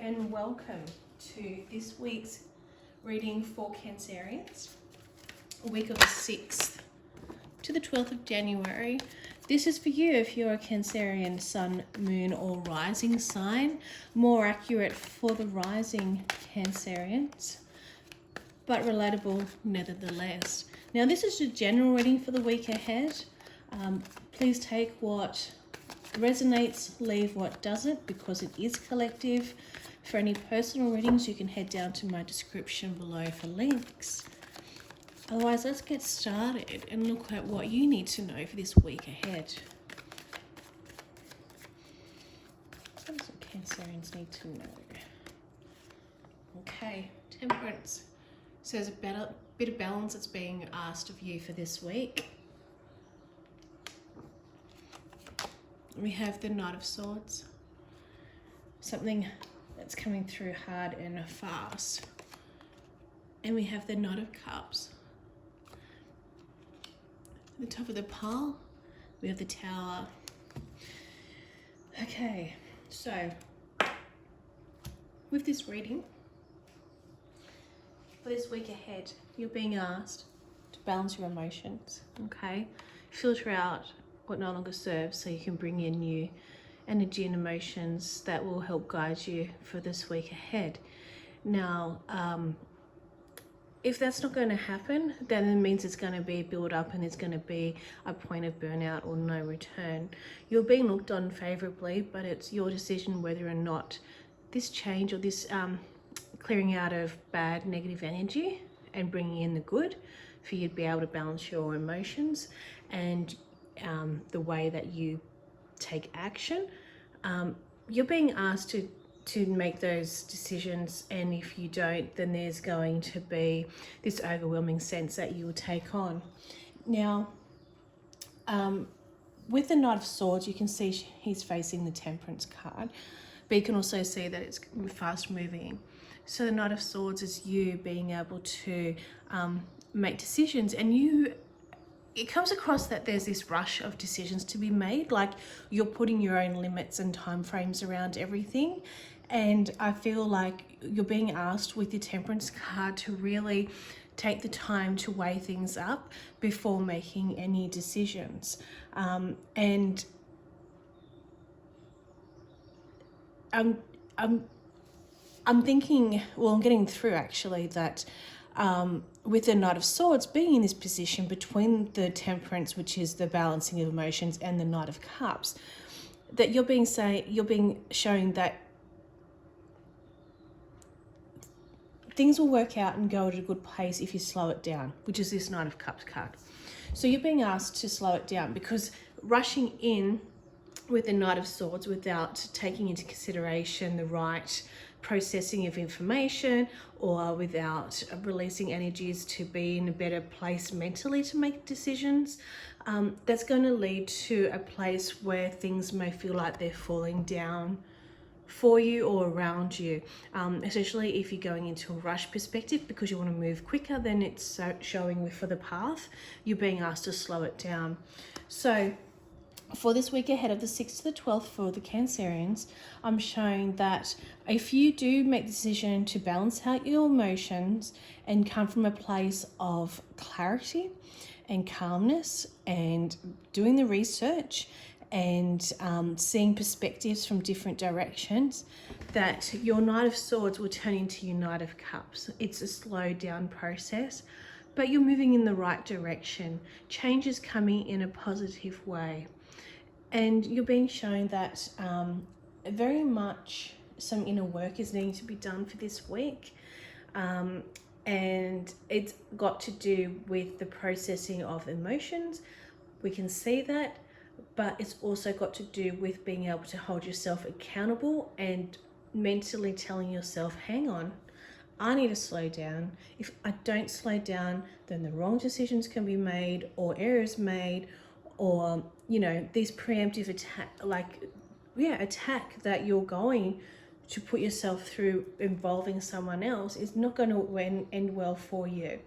and welcome to this week's reading for Cancerians, week of the 6th to the 12th of January. This is for you if you're a Cancerian sun, moon or rising sign, more accurate for the rising Cancerians, but relatable nevertheless. Now this is a general reading for the week ahead. Please take what resonates, leave what doesn't, because it is collective. For any personal readings, you can head down to my description below for links. Otherwise, let's get started and look at what you need to know for this week ahead. What does Cancerians need to know? Okay, Temperance. So there's a bit of balance that's being asked of you for this week. We have the Knight of Swords, something that's coming through hard and fast. And we have the Knight of Cups. At the top of the pile, we have the Tower. Okay, so with this reading, for this week ahead, you're being asked to balance your emotions, okay? Filter out what no longer serves so you can bring in new energy and emotions that will help guide you for this week ahead. Now, if that's not going to happen, then it means it's going to be build up and it's going to be a point of burnout or no return. You're being looked on favorably, but it's your decision whether or not this change or this clearing out of bad negative energy and bringing in the good for you to be able to balance your emotions and the way that you take action. You're being asked to make those decisions, and if you don't, then there's going to be this overwhelming sense that you will take on. Now, with the Knight of Swords, you can see he's facing the Temperance card, but you can also see that it's fast moving. So the Knight of Swords is you being able to make decisions, and it comes across that there's this rush of decisions to be made, like you're putting your own limits and time frames around everything. And I feel like you're being asked with your Temperance card to really take the time to weigh things up before making any decisions. And I'm thinking, well, I'm getting through actually that with the Knight of Swords being in this position between the Temperance, which is the balancing of emotions, and the Knight of Cups, that you're being shown that things will work out and go at a good pace if you slow it down, which is this Knight of Cups card. So you're being asked to slow it down, because rushing in with the Knight of Swords without taking into consideration the right processing of information, or without releasing energies to be in a better place mentally to make decisions, that's going to lead to a place where things may feel like they're falling down for you or around you, especially if you're going into a rush perspective because you want to move quicker than it's showing for the path. You're being asked to slow it down. So for this week ahead of the 6th to the 12th for the Cancerians, I'm showing that if you do make the decision to balance out your emotions and come from a place of clarity and calmness and doing the research and seeing perspectives from different directions, that your Knight of Swords will turn into your Knight of Cups. It's a slow down process, but you're moving in the right direction. Change is coming in a positive way. And you're being shown that very much some inner work is needing to be done for this week. And it's got to do with the processing of emotions. We can see that, but it's also got to do with being able to hold yourself accountable and mentally telling yourself, hang on, I need to slow down. If I don't slow down, then the wrong decisions can be made or errors made, or these preemptive attack that you're going to put yourself through involving someone else is not going to end well for you.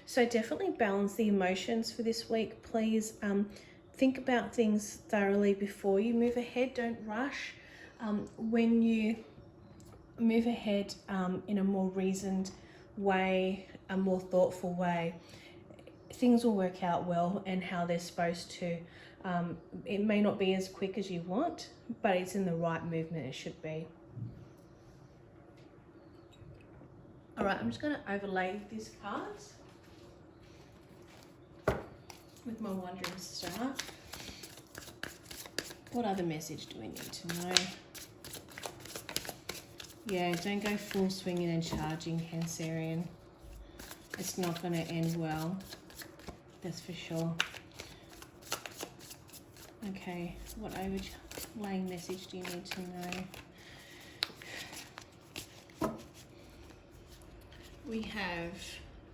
So definitely balance the emotions for this week. Please think about things thoroughly before you move ahead. Don't rush. When you move ahead in a more reasoned way, a more thoughtful way. Things will work out well and how they're supposed to. It may not be as quick as you want, but it's in the right movement it should be. All right, I'm just going to overlay these cards with my Wandering Star. What other message do we need to know? Yeah, don't go full swinging and charging, Cancerian. It's not going to end well. That's for sure. Okay, what overlaying message do you need to know? We have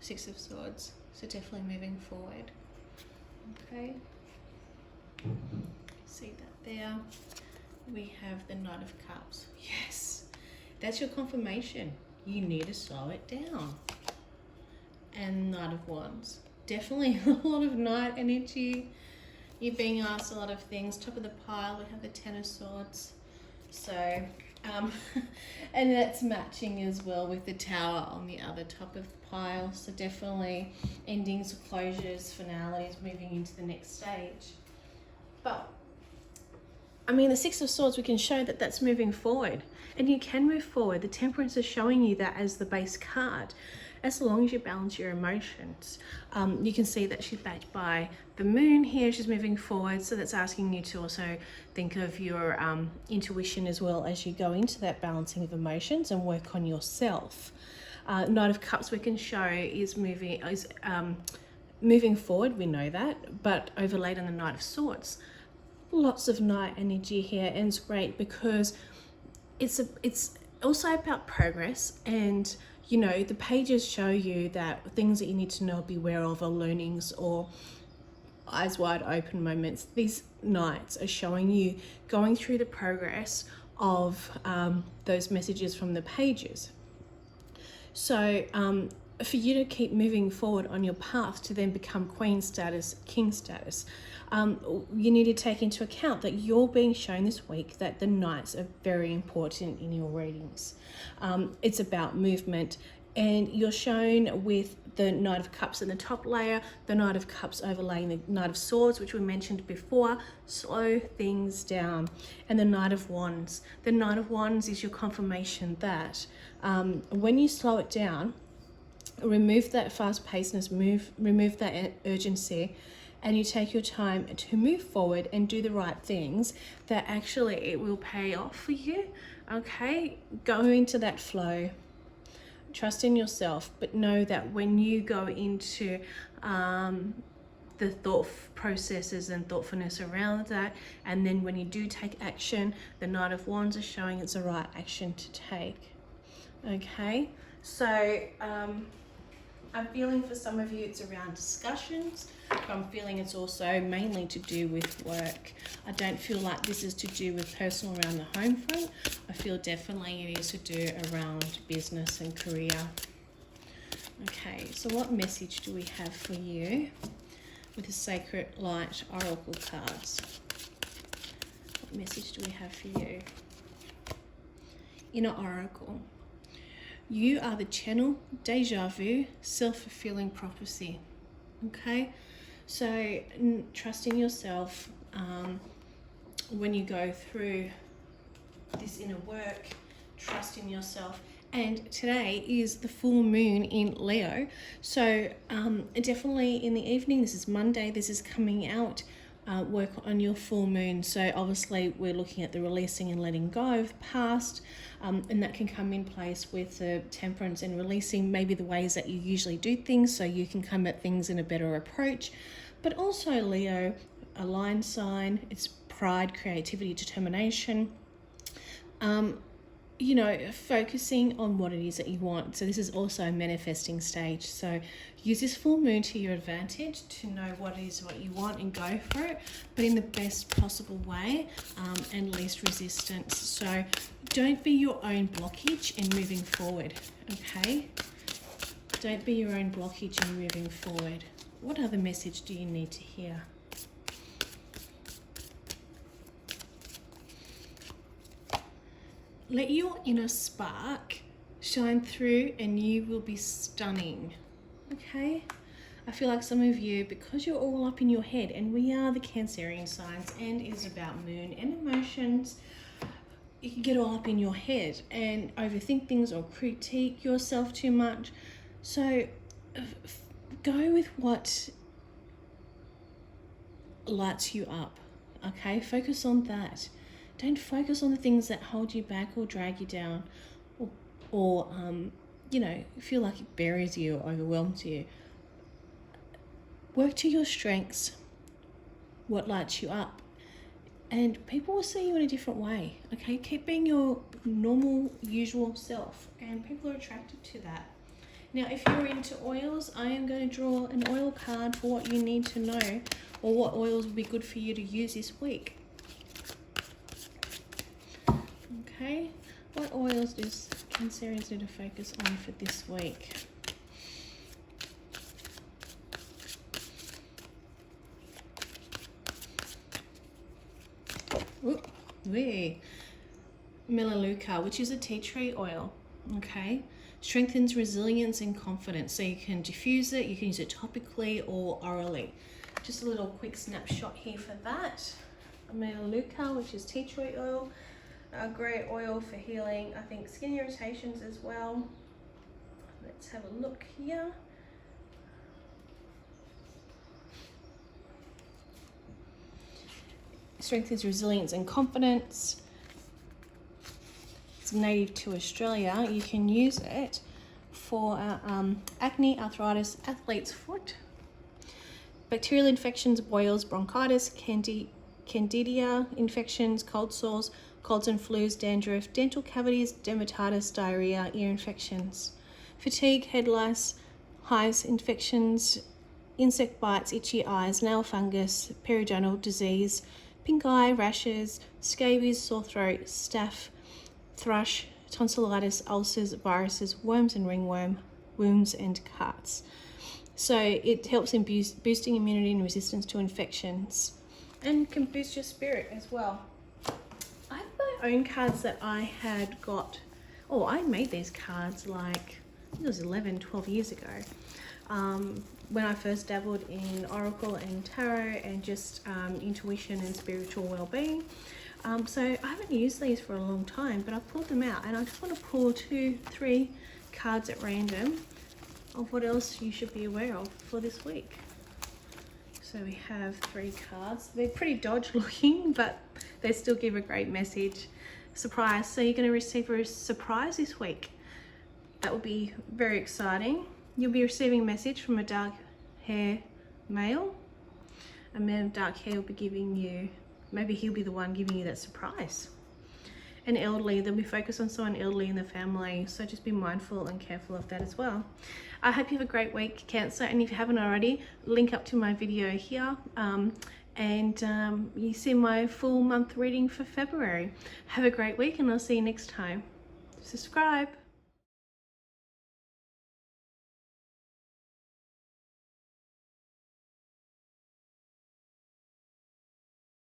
Six of Swords, so definitely moving forward. Okay. See that there. We have the Knight of Cups. Yes, that's your confirmation. You need to slow it down. And Knight of Wands. Definitely a lot of Knight energy. You're being asked a lot of things. Top of the pile, we have the Ten of Swords. So, and that's matching as well with the Tower on the other top of the pile. So definitely endings, closures, finales, moving into the next stage. But, I mean, the Six of Swords, we can show that that's moving forward. And you can move forward. The Temperance is showing you that as the base card, as long as you balance your emotions. You can see that she's backed by the Moon here. She's moving forward. So that's asking you to also think of your intuition as well as you go into that balancing of emotions and work on yourself. Knight of Cups, we can show is moving forward. We know that, but overlaid on the Knight of Swords. Lots of Knight energy here, and it's great because it's also about progress. And you know, the pages show you that things that you need to know, be aware of, or learnings or eyes wide open moments. These Knights are showing you going through the progress of those messages from the pages. So for you to keep moving forward on your path to then become Queen status, King status, you need to take into account that you're being shown this week that the Knights are very important in your readings. It's about movement, and you're shown with the Knight of Cups in the top layer, the Knight of Cups overlaying the Knight of Swords, which we mentioned before. Slow things down. And the Knight of Wands. The Knight of Wands is your confirmation that when you slow it down, remove that fast-pacedness, remove that urgency, and you take your time to move forward and do the right things, that actually it will pay off for you. Okay, go into that flow, trust in yourself, but know that when you go into the thought processes and thoughtfulness around that, and then when you do take action, the Knight of Wands is showing it's the right action to take. Okay, so I'm feeling for some of you it's around discussions, but I'm feeling it's also mainly to do with work. I don't feel like this is to do with personal around the home front. I feel definitely it is to do around business and career. Okay, so what message do we have for you with the Sacred Light Oracle cards? What message do we have for you? Inner Oracle. You are the channel, deja vu, self-fulfilling prophecy. Okay, so trust in yourself when you go through this inner work. Trust in yourself. And today is the full moon in Leo, so definitely in the evening, this is Monday, this is coming out, work on your full moon. So obviously we're looking at the releasing and letting go of the past, and that can come in place with the Temperance and releasing maybe the ways that you usually do things, so you can come at things in a better approach. But also Leo, a lion sign, it's pride, creativity, determination, you know, focusing on what it is that you want. So this is also a manifesting stage. So use this full moon to your advantage to know what it is what you want and go for it, but in the best possible way and least resistance. So don't be your own blockage in moving forward, okay? Don't be your own blockage in moving forward. What other message do you need to hear? let your inner spark shine through and you will be stunning. Okay? I feel like some of you, because you're all up in your head, and we are the Cancerian signs and it is about moon and emotions, you can get all up in your head and overthink things or critique yourself too much. So go with what lights you up, okay? Focus on that. Don't focus on the things that hold you back or drag you down or you know, feel like it buries you or overwhelms you. Work to your strengths, what lights you up, and people will see you in a different way, okay? Keep being your normal, usual self, and people are attracted to that. Now, if you're into oils, I am going to draw an oil card for what you need to know or what oils will be good for you to use this week. Okay, what oils does Cancerians need to focus on for this week? Melaleuca, which is a tea tree oil, okay? Strengthens resilience and confidence. So you can diffuse it, you can use it topically or orally. Just a little quick snapshot here for that. Melaleuca, which is tea tree oil, a great oil for healing, I think, skin irritations as well. Let's have a look here. Strengthens resilience and confidence. It's native to Australia. You can use it for acne, arthritis, athlete's foot, bacterial infections, boils, bronchitis, candida infections, cold sores, colds and flus, dandruff, dental cavities, dermatitis, diarrhea, ear infections, fatigue, head lice, hives, infections, insect bites, itchy eyes, nail fungus, periodontal disease, pink eye, rashes, scabies, sore throat, staph, thrush, tonsillitis, ulcers, viruses, worms and ringworm, wounds and cuts. So it helps in boosting immunity and resistance to infections, and can boost your spirit as well. I have my own cards that I had got, I made these cards like, I think it was 11, 12 years ago. When I first dabbled in Oracle and Tarot and just intuition and spiritual well-being. So I haven't used these for a long time, but I pulled them out and I just want to pull 2-3 cards at random of what else you should be aware of for this week. So we have 3 cards. They're pretty dodge looking, but they still give a great message. Surprise. So you're going to receive a surprise this week. That will be very exciting. You'll be receiving a message from a dark hair male. A man of dark hair will be giving you, maybe he'll be the one giving you that surprise. An elderly, they'll be focused on someone elderly in the family, so just be mindful and careful of that as well. I hope you have a great week, Cancer, and if you haven't already, link up to my video here and you see my full month reading for February. Have a great week and I'll see you next time. Subscribe.